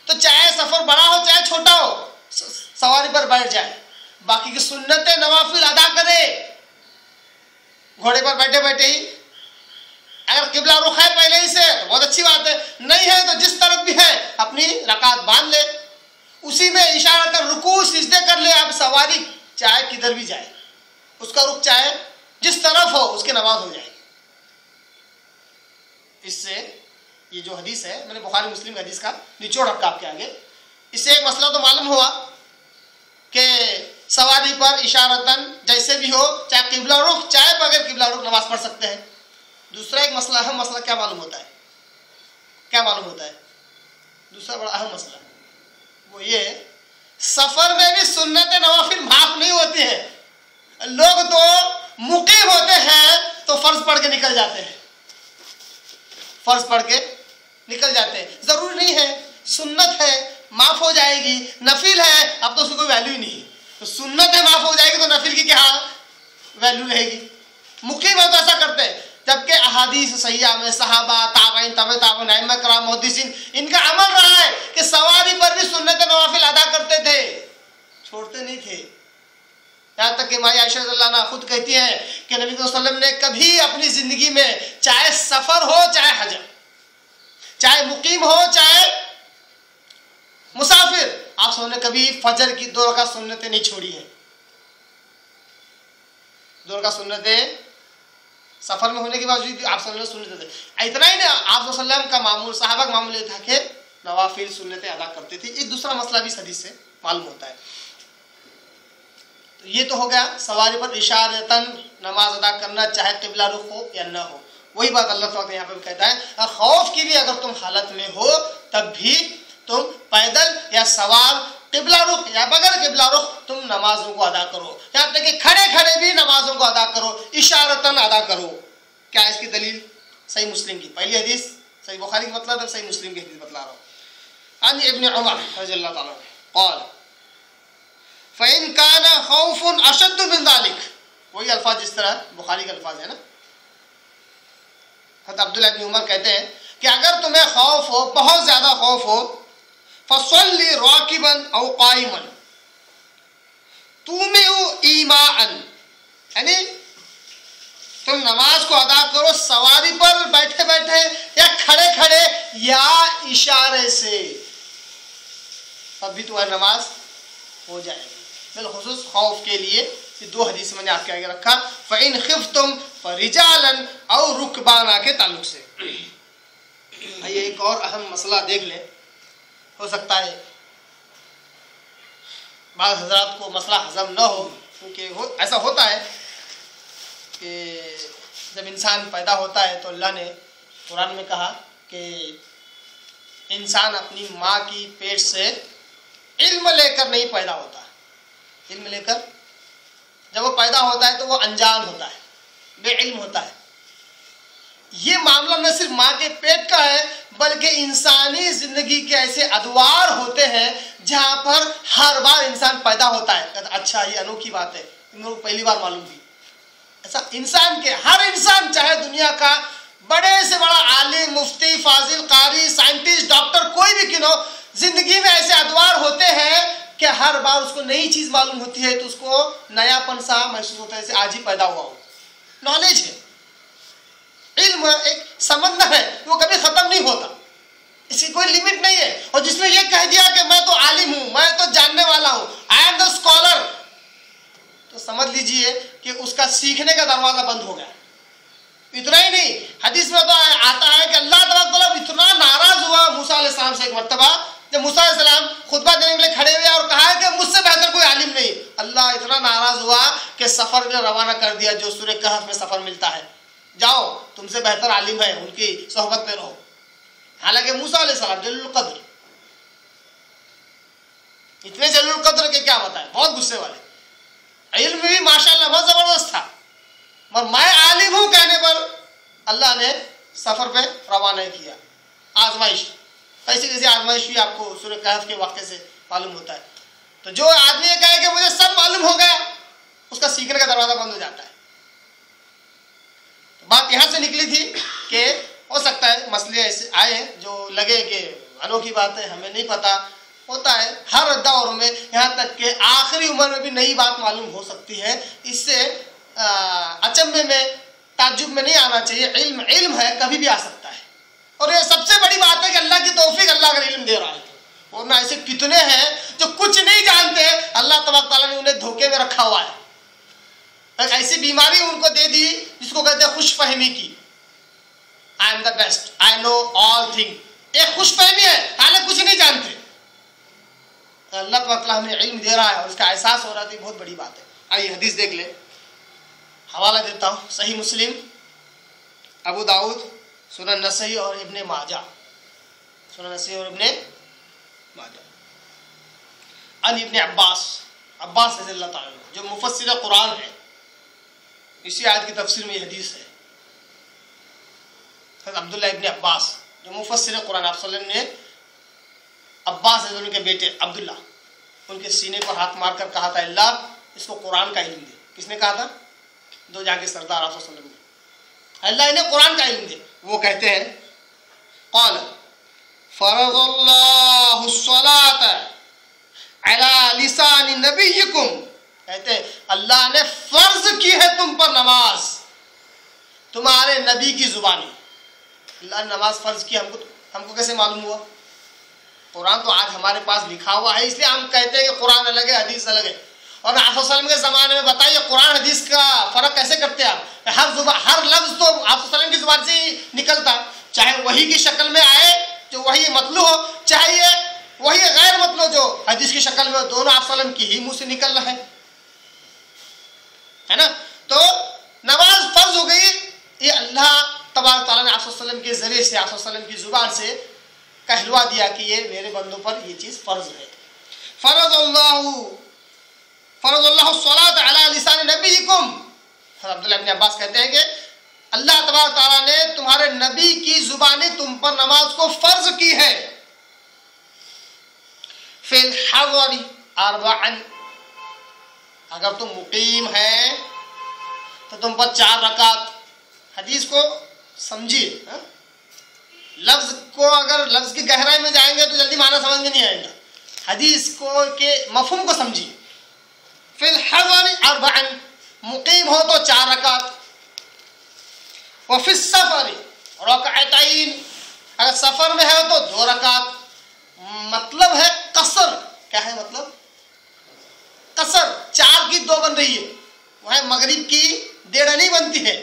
तो चाहे सफर बड़ा हो चाहे छोटा हो, सवारी पर बैठ जाए, बाकी की सुन्नतें नवाफिल अदा करे, घोड़े पर बैठे बैठे ही। अगर किबला रुख है पहले ही से तो बहुत अच्छी बात है, नहीं है तो जिस तरफ भी है अपनी रकात बांध ले, उसी में इशारा कर रुकू सिजदे कर ले। अब सवारी चाहे किधर भी जाए, उसका रुख चाहे जिस तरफ हो, उसकी नमाज हो जाएगी। इससे ये जो हदीस है, मैंने बुखारी मुस्लिम हदीस का निचोड़ रखा आपके आगे, इससे एक मसला तो मालूम हुआ कि सवारी पर इशारतन जैसे भी हो, चाहे किबला रुख चाहे बगैर किबला रुख नमाज पढ़ सकते हैं। दूसरा एक मसला, अहम मसला क्या मालूम होता है? क्या मालूम होता है? दूसरा बड़ा अहम मसला वो ये, सफर में भी सुन्नत नवाफिल माफ नहीं होती है। लोग तो मुकीम होते हैं तो फर्ज पढ़ के निकल जाते हैं, फर्ज पढ़ के निकल जाते हैं। जरूरी नहीं है, सुन्नत है माफ हो जाएगी, नफिल है अब तो उसकी कोई वैल्यू ही नहीं है। तो सुन्नत है माफ हो जाएगी तो नफिल की क्या वैल्यू रहेगी? मुकीम है तो ऐसा करते हैं, जबकि अहादीस सहीहा में सहाबा, ताबईन, तबे ताबईन, अइम्मा किराम, मुहद्दिसीन, इनका अमल रहा है कि सवारी पर भी सुन्नत नवाफिल अदा करते थे, छोड़ते नहीं थे। यहाँ तक कि माई आयशा रज़ियल्लाहु अन्हा खुद कहती हैं कि नबी सल्लल्लाहु अलैहि वसल्लम ने कभी अपनी जिंदगी में, चाहे सफर हो चाहे हज, चाहे मुकीम हो चाहे मुसाफिर, आप सबने कभी फजर की 2 रकात सुन्नतें नहीं छोड़ी हैं। 2 रकात सुन्नतें सफर में होने के बावजूद आप सबने सुन्नतें थे। इतना ही ना, आप सल्लल्लाहु का मामूल, सहाबा का मामूल ये था कि नवाफिल सुन्नतें अदा करते थे। एक दूसरा मसला भी इस हदीस से मालूम होता है। तो ये तो हो गया सवारी पर इशारतन नमाज अदा करना, चाहे किबला रुख हो या न हो। वही बात अल्लाह ताला यहाँ पे भी कहता है, खौफ की भी अगर तुम हालत में हो तब भी तुम पैदल या सवार, किबला रुख या बगैर किबला रुख तुम नमाजों को अदा करो। यहाँ तक कि खड़े खड़े भी नमाजों को अदा करो, इशारतन अदा करो। क्या है इसकी दलील? सही मुस्लिम की पहली हदीस, सही बुखारी की मतलब, सही मुस्लिम की हदीस बतला रहा हूँ। अन इब्न उमर रज़ियल्लाहु ताला क़ाल फ़इन काना खौफुन अशद्दु मिन ज़ालिक, वही अल्फाज जिस तरह बुखारी के अल्फाज है ना। हज़रत अब्दुल्लाह इब्न उमर कहते हैं कि अगर तुम्हें खौफ हो, बहुत ज्यादा खौफ हो, फसल्ली राकिबन औ काइमन तुमिउ ईमान, यानी तुम नमाज को अदा करो सवारी पर बैठे बैठे या खड़े खड़े या इशारे से, तब भी तुम्हारी नमाज हो जाएगी। बिलखुसूस खौफ के लिए ये 2 हदीस मैंने आपके आगे रखा। फ़इन खिफ्तुम फरिजालन और रुकबाना के ताल्लुक से। ये एक और अहम मसला देख ले, हो सकता है बाद हजरात को मसला हजम न हो, क्योंकि ऐसा होता है कि जब इंसान पैदा होता है तो अल्लाह ने कुरान में कहा कि इंसान अपनी माँ की पेट से इल्म लेकर नहीं पैदा होता। इल्म लेकर जब वो पैदा होता है तो वो अनजान होता है, बेइल्म होता है। ये मामला न सिर्फ माँ के पेट का है, बल्कि इंसानी जिंदगी के ऐसे अदवार होते हैं जहाँ पर हर बार इंसान पैदा होता है। कहता अच्छा ये अनोखी बात है, इनको पहली बार मालूम थी। ऐसा इंसान के, हर इंसान चाहे दुनिया का बड़े से बड़ा आलिम, मुफ्ती, फाजिल, कारी, साइंटिस्ट, डॉक्टर, कोई भी क्यों हो, जिंदगी में ऐसे अदवार होते हैं कि हर बार उसको नई चीज मालूम होती है तो उसको नयापन सा महसूस होता है, जैसे आज ही पैदा हुआ हो। नॉलेज है, इल्म एक समंदर है, वो कभी खत्म नहीं होता, इसकी कोई लिमिट नहीं है। और जिसने ये कह दिया कि मैं तो आलिम हूं, मैं तो जानने वाला हूं, आई एम द स्कॉलर, तो समझ लीजिए कि उसका सीखने का दरवाजा बंद हो गया। इतना ही नहीं, हदीस में तो आता है कि अल्लाह तआला इतना नाराज हुआ मूसा अलैहिस्सलाम से एक मर्तबा, जब मूसा अलैहिस्सलाम खुतबा देने के लिए खड़े हुए और कहा कि मुझसे बेहतर कोई आलिम नहीं। अल्लाह इतना नाराज हुआ कि सफर में रवाना कर दिया, जो सूरह कहफ में सफर मिलता है, जाओ तुमसे बेहतर आलिम है, उनकी सोहबत में रहो। हालांकि मूसा अलैहिस्सलाम जलीलुल कद्र, इतने जलीलुल कद्र के क्या बताएं, बहुत गुस्से वाले, इल्म भी माशाअल्लाह बहुत जबरदस्त था, और मैं आलिम हूं कहने पर अल्लाह ने सफर पे रवाना किया। आजमाइश, कैसी कैसी आजमाइश हुई आपको सूरह कहफ के वाक़े से मालूम होता है। तो जो आदमी ये कहे कि मुझे सब मालूम हो गया, उसका सीखने का दरवाजा बंद हो जाता है। तो बात यहां से निकली थी कि हो सकता है मसले ऐसे आए जो लगे कि अनोखी बात है, हमें नहीं पता, होता है हर दौर में, यहाँ तक कि आखिरी उम्र में भी नई बात मालूम हो सकती है। इससे अचंभे में, ताज्जुब में नहीं आना चाहिए। इल्म इल्म है, कभी भी आ सकता है। और ये सबसे बड़ी बात है कि अल्लाह की तौफीक, अल्लाह अगर इल्म दे रहा है। और ना ऐसे कितने हैं जो कुछ नहीं जानते, अल्लाह तबारक तआला ने उन्हें धोखे में रखा हुआ है। एक ऐसी बीमारी उनको दे दी जिसको कहते हैं खुशफहमी की, I am the best, I know all thing. एक खुशफहमी है, हालांकि कुछ नहीं जानते। अल्लाह तबारक तआला हमें इल्म दे रहा है और उसका एहसास हो रहा है, तो बहुत बड़ी बात है। आइए हदीस देख ले, हवाला देता हूँ, सही मुस्लिम, अबू दाऊद, सुनन नसई और इब्ने माजा, सुनन नसई और इब्ने माजा। अन इब्ने अब्बास, अब्बास रज़ियल्लाहु ताला अन्हु जो मुफस्सिर कुरान है, इसी आयत की तफसीर में ये हदीस है। अब्दुल्लाह इब्ने अब्बास जो मुफस्सिर कुरान, आप सल्लल्लाहु अलैहि वसल्लम ने अब्बास रज़ियल्लाहु के बेटे अब्दुल्ला, उनके सीने पर हाथ मारकर कहा था, अल्लाह इसको कुरान का इल्म दे। किसने कहा था? दो जहां के सरदार आप सल्लल्लाहु अलैहि वसल्लम ने। अल्लाह इन्हें कुरान का इल्म दे। वो कहते हैं क़ाल फ़रज़ल्लाहु स्सलात अला लिसान नबिय्यिकुम, कहते हैं अल्लाह ने फर्ज की है तुम पर नमाज तुम्हारे नबी की जुबानी। अल्लाह ने नमाज फर्ज की, हमको कैसे मालूम हुआ? कुरान तो आज हमारे पास लिखा हुआ है, इसलिए हम कहते हैं कि कुरान अलग है हदीस अलग है। और आप वसल्लम के ज़माने में बताइए कुरान हदीस का फ़र्क कैसे करते हैं आप? हर लफ्ज़ तो आप वसल्लम की ज़ुबान से ही निकलता, चाहे वही की शक्ल में आए जो वही मतलू हो, चाहे वही गैर मतलू जो हदीस की शक्ल में, दोनों आप वसल्लम की ही मुँह से निकल रहा है ना। तो नमाज फ़र्ज हो गई, ये अल्लाह तबारक तआला ने आप वसल्लम के ज़रिए से, आप वसल्लम की ज़ुबान से कहलवा दिया कि ये मेरे बंदों पर ये चीज़ फ़र्ज है। फ़रज़ल्लाहु स्सलात अला लिसान नबिय्यिकुम। अब्दुल्लाह इब्न अब्बास कहते हैं कि अल्लाह तबारक तआला ने तुम्हारे नबी की जुबानी तुम पर नमाज को फ़र्ज की है। फिल हज़री अर्बअन, अगर तुम मुकीम है तो तुम पर 4 रकात। हदीस को समझिए, लफ्ज़ को अगर लफ्ज़ की गहराई में जाएंगे तो जल्दी माना समझ में नहीं आएगा। हदीस को के मफ़हूम को समझिए। फिल हज़री अर्बअन, मुकीम हो तो 4 रकात। व फिस सफ़री रकअतैन, अगर सफ़र में है तो 2 रकात। मतलब है कसर। क्या है मतलब? कसर। 4 की 2 बन रही है, वह मगरिब की 1.5 नहीं बनती है,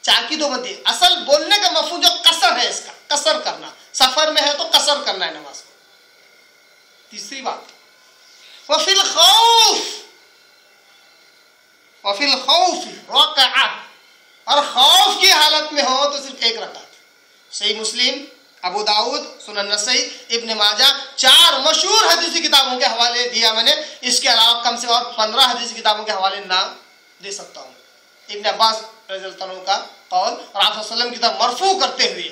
4 की 2 बनती है। असल बोलने का मफहूम जो कसर है, इसका कसर करना, सफर में है तो कसर करना है नमाज को। तीसरी बात, वफिल खौफ रकअ, और खौफ की हालत में हो तो सिर्फ 1 रकात। सही मुस्लिम, अबू दाऊद, सुनन नसई, इब्न माजा, 4 मशहूर हदीसी किताबों के हवाले दिया मैंने। इसके अलावा कम से कम 15 हदीसी किताबों के हवाले नाम दे सकता हूँ। इब्न अब्बास रज़ियल्लाहु अन्हु का कौल और आप वसल्लम की तरफ मरफू करते हुए,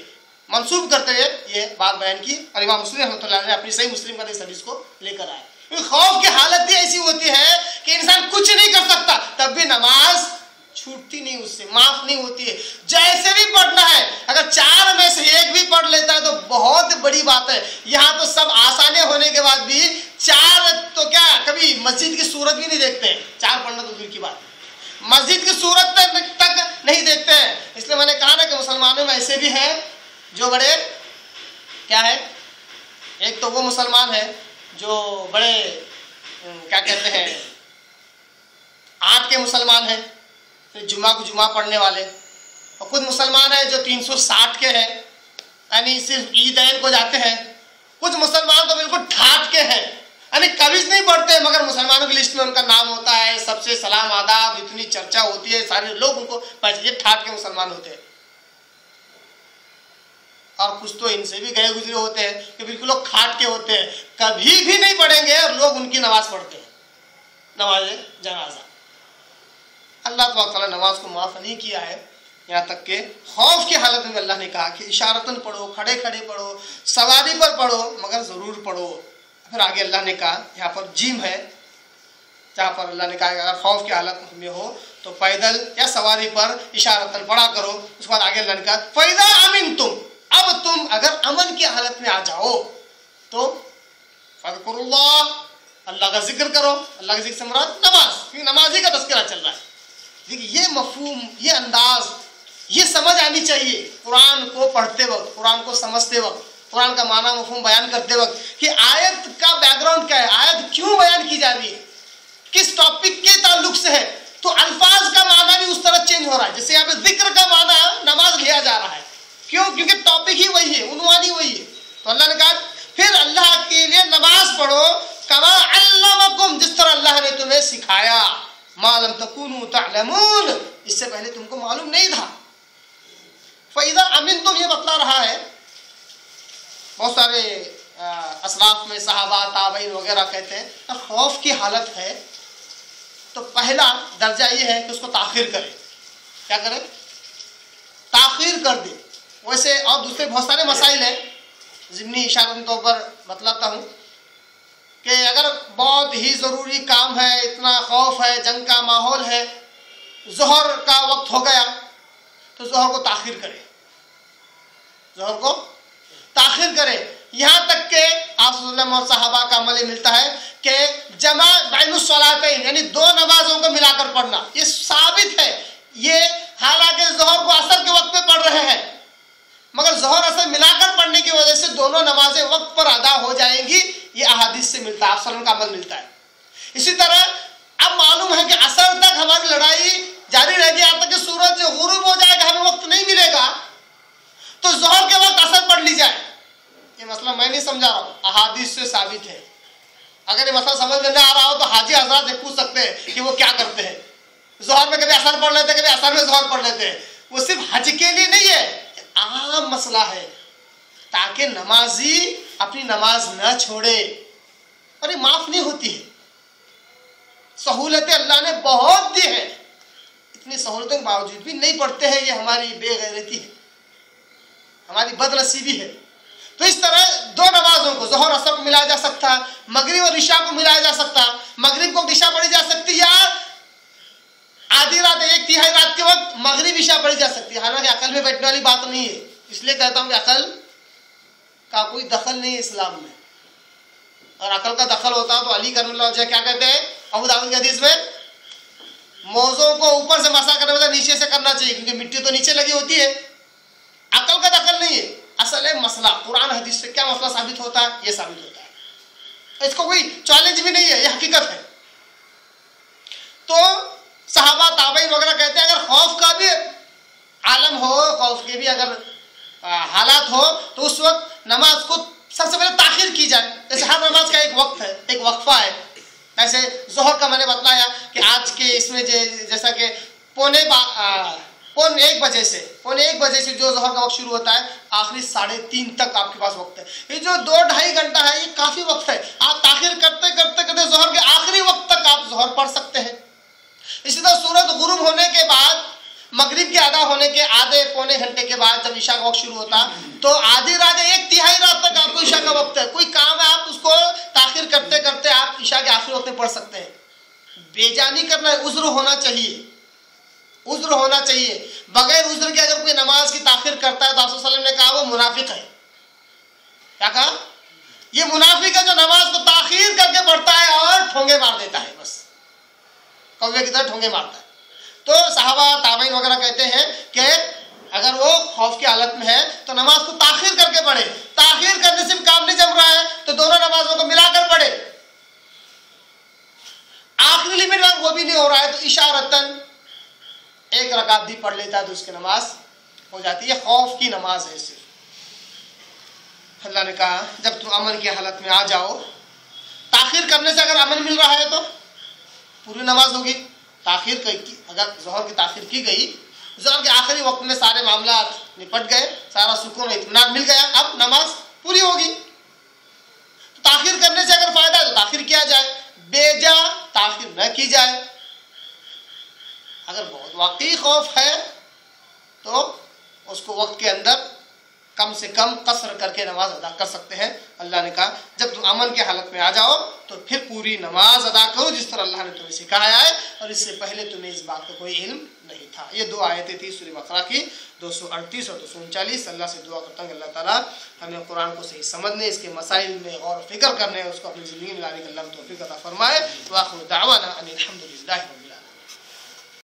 मंसूब करते हुए ये बात बयान की, और इमाम मुस्लिम रहमतुल्लाह ने अपनी सही मुस्लिम का इस हदीस को लेकर आए। खौफ की हालत ही ऐसी होती है कि इंसान कुछ नहीं कर सकता, तब भी नमाज छूटती नहीं, उससे माफ नहीं होती है। जैसे भी पढ़ना है, अगर 4 में से 1 भी पढ़ लेता है तो बहुत बड़ी बात है। यहाँ तो सब आसानी होने के बाद भी 4 तो क्या कभी मस्जिद की सूरत भी नहीं देखते हैं। 4 पढ़ना तो दूर की बात, मस्जिद की सूरत तक नहीं देखते हैं। इसलिए मैंने कहा ना कि मुसलमानों में ऐसे भी हैं जो बड़े क्या है, एक तो वो मुसलमान है जो बड़े क्या कहते हैं आठ के मुसलमान हैं, फिर जुमा को जुमा पढ़ने वाले, और कुछ मुसलमान हैं जो 360 के हैं, यानी सिर्फ ईदैन को जाते हैं। कुछ मुसलमान तो बिल्कुल ठाट के हैं, यानी कभी नहीं पढ़ते मगर मुसलमानों की लिस्ट में उनका नाम होता है, सबसे सलाम आदाब, इतनी चर्चा होती है, सारे लोग उनको पहचानते, ठाट के मुसलमान होते हैं। और कुछ तो इनसे भी गए गुजरे होते हैं कि बिल्कुल लोग खाट के होते हैं, कभी भी नहीं पढ़ेंगे और लोग उनकी नमाज पढ़ते हैं, नमाज जनाजा। अल्लाह ताला नमाज को माफ़ नहीं किया है। यहाँ तक के खौफ की हालत में अल्लाह ने कहा कि इशारतन पढ़ो, खड़े खड़े पढ़ो, सवारी पर पढ़ो, मगर ज़रूर पढ़ो। फिर आगे अल्लाह ने कहा, यहाँ पर जिम है, जहाँ पर अल्लाह ने कहा अगर खौफ की हालत में हो तो पैदल या सवारी पर इशारतन पढ़ा करो। उसके बाद आगे अल्लाह ने कहा फ़इज़ा अमिनतुम, अब तुम अगर अमन की हालत में आ जाओ तो फ़ज़्कुरुल्लाह, अल्लाह का जिक्र करो। अल्लाह का जिक्र से मुराद नमाज, क्योंकि नमाजी का तज़किरा चल रहा है। देखिए ये मफहूम, ये अंदाज, ये समझ आनी चाहिए कुरान को पढ़ते वक्त, कुरान को समझते वक्त, कुरान का माना मफहूम बयान करते वक्त कि आयत का बैकग्राउंड क्या है, आयत क्यों बयान की जा रही है, किस टॉपिक के ताल्लुक से है। तो अल्फाज का माना भी उस तरह चेंज हो रहा है। जैसे यहाँ पे जिक्र का माना नमाज लिया जा रहा है, क्यों? क्योंकि टॉपिक ही वही है, उन्वान ही वही है। तो अल्लाह ने कहा फिर अल्लाह के लिए नमाज पढ़ो, कमा अल्लमकुम, जिस तरह अल्लाह ने तुम्हें सिखाया, मा लम तकुनु तअलमून, इससे पहले तुमको मालूम नहीं था। फ़इज़ा अमिनतुम ये बतला रहा है। बहुत सारे असलाफ में सहाबा ताबईन वगैरह कहते हैं खौफ की हालत है तो पहला दर्जा ये है कि उसको ताखिर करे। क्या करे? ताखिर कर दे। वैसे और दूसरे बहुत सारे मसाइल हैं, ज़िम्नी इशारे के तौर पर बतलाता हूँ कि अगर बहुत ही ज़रूरी काम है, इतना खौफ है, जंग का माहौल है, ज़ोहर का वक्त हो गया, तो जोहर को ताखिर करे, जोहर को ताखिर करे। यहाँ तक के आप और सहाबा का अमल मिलता है कि जमा बैनुस सलातैन यानी दो नमाजों को मिलाकर पढ़ना, ये साबित है। ये हालांकि जोहर को असर के वक्त पे पढ़ रहे हैं, मगर जोहर असर मिलाकर पढ़ने की वजह से दोनों नमाजें वक्त पर अदा हो जाएंगी, ये अहादीस से मिलता है, आप का अमल मिलता है। इसी तरह अब मालूम है कि असर तक हमारी लड़ाई जारी रहेगी, यहाँ तक कि सूरज गुरूब हो जाएगा, हमें वक्त नहीं मिलेगा, तो जोहर के वक्त असर पढ़ ली जाए। ये मसला मैं नहीं समझा रहा हूँ, अहादीस से साबित है। अगर ये मसला समझ में न आ रहा हो तो हाजी हजरात से पूछ सकते हैं कि वो क्या करते हैं। जोहर में कभी असर पढ़ लेते हैं, कभी असर में जोहर पढ़ लेते हैं। वो सिर्फ हज के लिए नहीं है, आम मसला है, ताकि नमाजी अपनी नमाज न छोड़े। और ये माफ नहीं होती है, सहूलतें अल्लाह ने बहुत दी है, इतनी सहूलतों के बावजूद भी नहीं पढ़ते हैं, ये हमारी बेगैरती है, हमारी बदनसीबी है। तो इस तरह दो नमाजों को जोहर असर को मिलाया जा सकता है, मगरिब और इशा को मिलाया जा सकता है। मगरिब को इशा पढ़ी जा सकती है, या आधी रात एक तिहाई रात के वक्त मगरिब इशा पढ़ी जा सकती है। हालांकि अकल में बैठने वाली बात नहीं है, इसलिए कहता हूं कि अकल का कोई दखल नहीं है इस्लाम में। और अकल का दखल होता तो अली करमुल्लाह वजह क्या कहते हैं अबू दाऊद की हदीस में, मौजों को ऊपर से मसा करने वाला नीचे से करना चाहिए, क्योंकि मिट्टी तो नीचे लगी होती है। अकल का दखल नहीं है, असल है मसला कुरान हदीस से क्या मसला साबित होता है, ये साबित होता है। इसको कोई चैलेंज भी नहीं है, ये हकीकत है। तो सहाबा ताबईन वगैरह कहते हैं अगर खौफ का भी आलम हो, खौफ के भी अगर हालात हो, तो उस वक्त नमाज को सबसे पहले ताखिर की जाए। जैसे हर नमाज का एक वक्त है, एक वक्फा है। ऐसे जोहर का मैंने बताया कि आज के इसमें जैसा कि पौने 1 बजे से जो जोहर का वक्त शुरू होता है, आखिरी 3:30 तक आपके पास वक्त है। ये जो 2-2.5 घंटा है, ये काफी वक्त है। आप ताखिर करते करते करते जोहर के आखिरी वक्त तक आप जोहर पढ़ सकते हैं। इसी तरह सूरज गुरूब होने के बाद, मगरिब के अदा होने के आधे पौने घंटे के बाद जब ईशा का वक्त शुरू होता, तो आधी रात एक तिहाई रात तक आपको ईशा का वक्त है। कोई काम है, आप उसको ताखिर करते करते आप ईशा के आखिरी वक्त में पढ़ सकते हैं। बेजानी करना है, उज्र होना चाहिए, उज्र होना चाहिए। बगैर उज्र के अगर कोई नमाज की ताखिर करता है तो आप सल्लल्लाहु अलैहि वसल्लम ने कहा वो मुनाफिक है। क्या कहा? ये मुनाफिक है जो नमाज को ताखिर करके पढ़ता है और ठोंगे मार देता है, बस कौवे की तरह ठोंगे मारता है। तो सहाबा ताबईन वगैरह कहते हैं कि अगर वो खौफ की हालत में है तो नमाज को ताखिर करके पढ़े। ताखिर करने से भी काम नहीं जम रहा है तो दोनों नमाजों को मिलाकर पढ़े। आखिरी लिमिट में वो भी नहीं हो रहा है तो इशारतन 1 रकात भी पढ़ लेता है तो उसकी नमाज हो जाती है। खौफ की नमाज है सिर्फ। अल्लाह ने कहा जब तुम अमन की हालत में आ जाओ, ताखिर करने से अगर अमन मिल रहा है तो पूरी नमाज होगी। ताखिर अगर जोहर की ताखिर की गई, जोहर के आखिरी वक्त में सारे मामला निपट गए, सारा सुकून इत्मीनान मिल गया, अब नमाज पूरी होगी। तो ताखिर करने से अगर फायदा है तो ताखिर किया जाए, बेजा ताखिर न की जाए। अगर बहुत वाकई खौफ है तो उसको वक्त के अंदर कम से कम कसर करके नमाज अदा कर सकते हैं। अल्लाह ने कहा जब तुम अमन की हालत में आ जाओ तो फिर पूरी नमाज अदा करो जिस तरह अल्लाह ने तुम्हें सिखाया है, और इससे पहले तुम्हें इस बात का कोई इल्म नहीं था। ये 2 आयतें थी सूरह बकरा की 238 और 239। अल्लाह से दुआ करता हूँ अल्लाह ताला हमें कुरान को सही समझने, इसके मसाइल में और फिक्र करने, उसको अपनी ज़िंदगी में लाने का अल्लाह तौफीक अता फरमाए। व आखिर दावाना अनिल हम्दुलिल्लाहि।